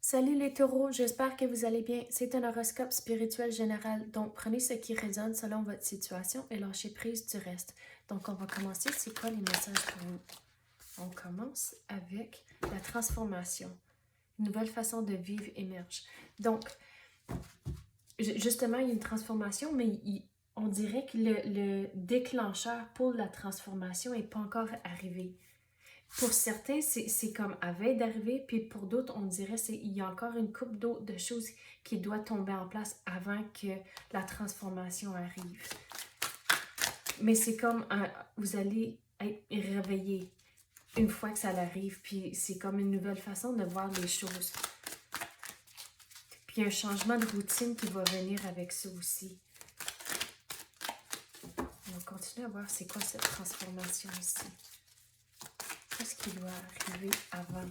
Salut les taureaux, j'espère que vous allez bien. C'est un horoscope spirituel général, donc prenez ce qui résonne selon votre situation et lâchez prise du reste. Donc on va commencer, c'est quoi les messages pour vous? On commence avec la transformation. Une nouvelle façon de vivre émerge. Donc, justement, il y a une transformation, mais on dirait que le déclencheur pour la transformation n'est pas encore arrivé. Pour certains, c'est comme à veille d'arriver, puis pour d'autres, on dirait qu'il y a encore une couple d'autres de choses qui doivent tomber en place avant que la transformation arrive. Mais c'est comme vous allez être réveillé une fois que ça arrive, puis c'est comme une nouvelle façon de voir les choses. Puis il y a un changement de routine qui va venir avec ça aussi. On va continuer à voir c'est quoi cette transformation ici. Qu'est-ce qui doit arriver avant?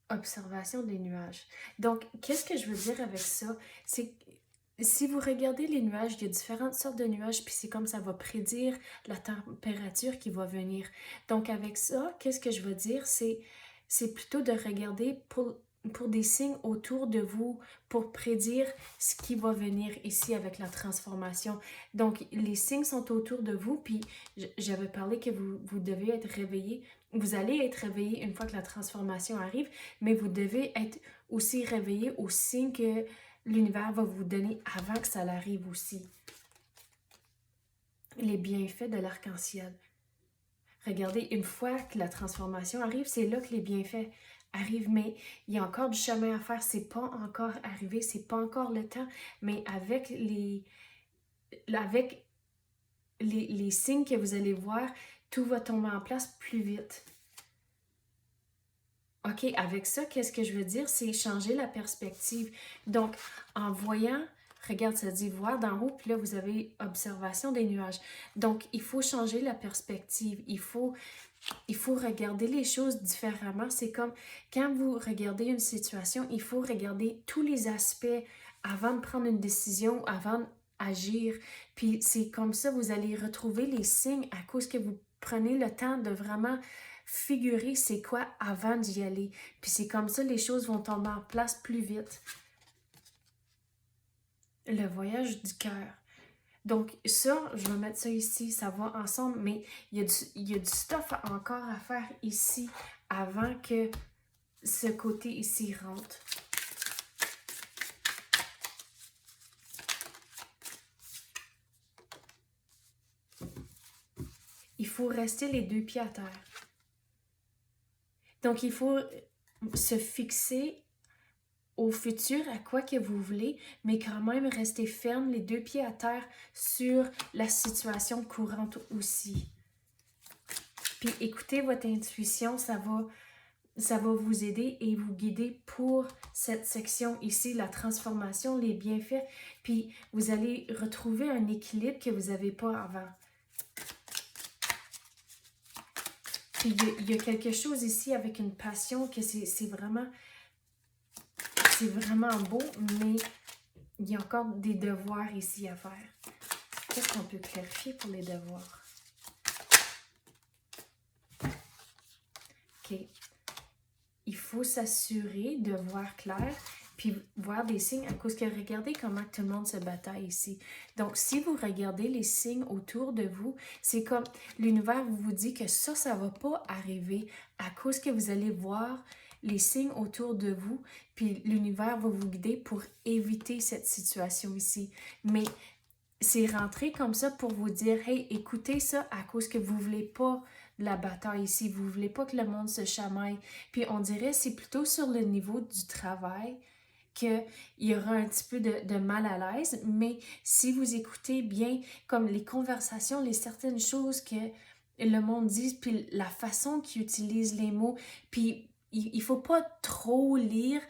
Observation des nuages. Donc, qu'est-ce que je veux dire avec ça? C'est que si vous regardez les nuages, il y a différentes sortes de nuages, puis c'est comme ça va prédire la température qui va venir. Donc, avec ça, qu'est-ce que je veux dire? C'est plutôt de regarder pour des signes autour de vous, pour prédire ce qui va venir ici avec la transformation. Donc, les signes sont autour de vous, puis j'avais parlé que vous devez être réveillé. Vous allez être réveillé une fois que la transformation arrive, mais vous devez être aussi réveillé aux signes que l'univers va vous donner avant que ça arrive aussi. Les bienfaits de l'arc-en-ciel. Regardez, une fois que la transformation arrive, c'est là que les bienfaits arrivent, mais il y a encore du chemin à faire, c'est pas encore arrivé, c'est pas encore le temps, mais avec les signes que vous allez voir, tout va tomber en place plus vite. OK, avec ça, qu'est-ce que je veux dire? C'est changer la perspective. Donc, en voyant, regarde, ça dit voir d'en haut, puis là, vous avez observation des nuages. Donc, il faut changer la perspective. Il faut regarder les choses différemment. C'est comme quand vous regardez une situation, il faut regarder tous les aspects avant de prendre une décision, avant d'agir. Puis c'est comme ça, vous allez retrouver les signes à cause que vous prenez le temps de vraiment figurer c'est quoi avant d'y aller. Puis c'est comme ça, les choses vont tomber en place plus vite. Le voyage du cœur. Donc ça, je vais mettre ça ici, ça va ensemble, mais il y a du stuff encore à faire ici avant que ce côté ici rentre. Il faut rester les deux pieds à terre. Donc il faut se fixer au futur, à quoi que vous voulez, mais quand même rester ferme, les deux pieds à terre sur la situation courante aussi. Puis écoutez votre intuition, ça va vous aider et vous guider pour cette section ici, la transformation, les bienfaits. Puis vous allez retrouver un équilibre que vous n'avez pas avant. Puis il y a quelque chose ici avec une passion que c'est vraiment beau, mais il y a encore des devoirs ici à faire. Qu'est-ce qu'on peut clarifier pour les devoirs? OK. Il faut s'assurer de voir clair, puis voir des signes à cause que regardez comment tout le monde se bataille ici. Donc, si vous regardez les signes autour de vous, c'est comme l'univers vous dit que ça va pas arriver à cause que vous allez voir les signes autour de vous, puis l'univers va vous guider pour éviter cette situation ici. Mais c'est rentré comme ça pour vous dire, hey, écoutez ça à cause que vous voulez pas de la bataille ici, vous voulez pas que le monde se chamaille. Puis on dirait c'est plutôt sur le niveau du travail qu'il y aura un petit peu de mal à l'aise, mais si vous écoutez bien comme les conversations, les certaines choses que le monde dit, puis la façon qu'ils utilisent les mots, puis il faut pas trop lire.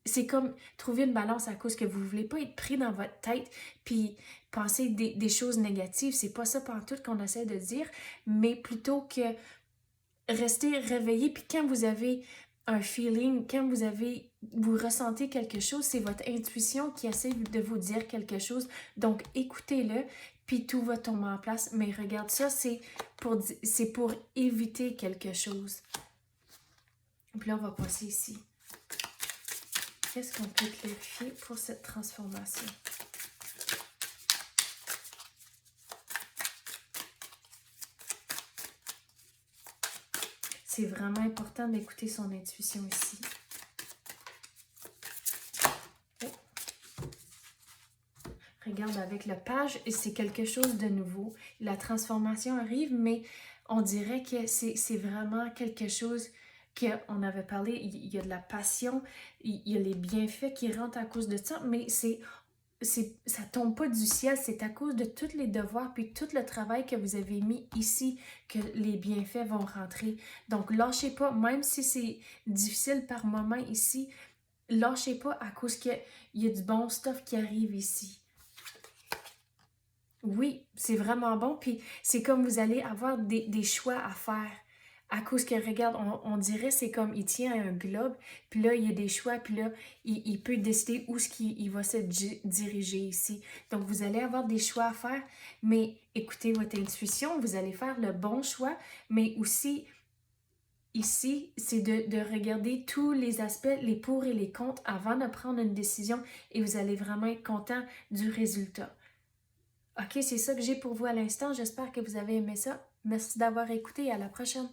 C'est comme trouver une balance à cause que vous voulez pas être pris dans votre tête puis penser des choses négatives. C'est pas ça pantoute qu'on essaie de dire, mais plutôt que restez réveillé. Puis quand vous avez un feeling, quand vous ressentez quelque chose, c'est votre intuition qui essaie de vous dire quelque chose. Donc, écoutez-le, puis tout va tomber en place. Mais regarde, ça, c'est pour éviter quelque chose. Puis là, on va passer ici. Qu'est-ce qu'on peut clarifier pour cette transformation? C'est vraiment important d'écouter son intuition ici. Oh. Regarde avec le page, c'est quelque chose de nouveau. La transformation arrive, mais on dirait que c'est vraiment quelque chose qu'on avait parlé. Il y a de la passion, il y a les bienfaits qui rentrent à cause de ça, mais ça tombe pas du ciel, c'est à cause de tous les devoirs puis tout le travail que vous avez mis ici que les bienfaits vont rentrer. Donc, lâchez pas, même si c'est difficile par moment ici, lâchez pas à cause qu'il y a du bon stuff qui arrive ici. Oui, c'est vraiment bon, puis c'est comme vous allez avoir des choix à faire. À cause que, regarde, on dirait c'est comme il tient un globe, puis là, il y a des choix, puis là, il peut décider où est-ce qu'il va se diriger ici. Donc, vous allez avoir des choix à faire, mais écoutez votre intuition, vous allez faire le bon choix, mais aussi, ici, c'est de regarder tous les aspects, les pour et les contre, avant de prendre une décision, et vous allez vraiment être content du résultat. Ok, c'est ça que j'ai pour vous à l'instant. J'espère que vous avez aimé ça. Merci d'avoir écouté et à la prochaine.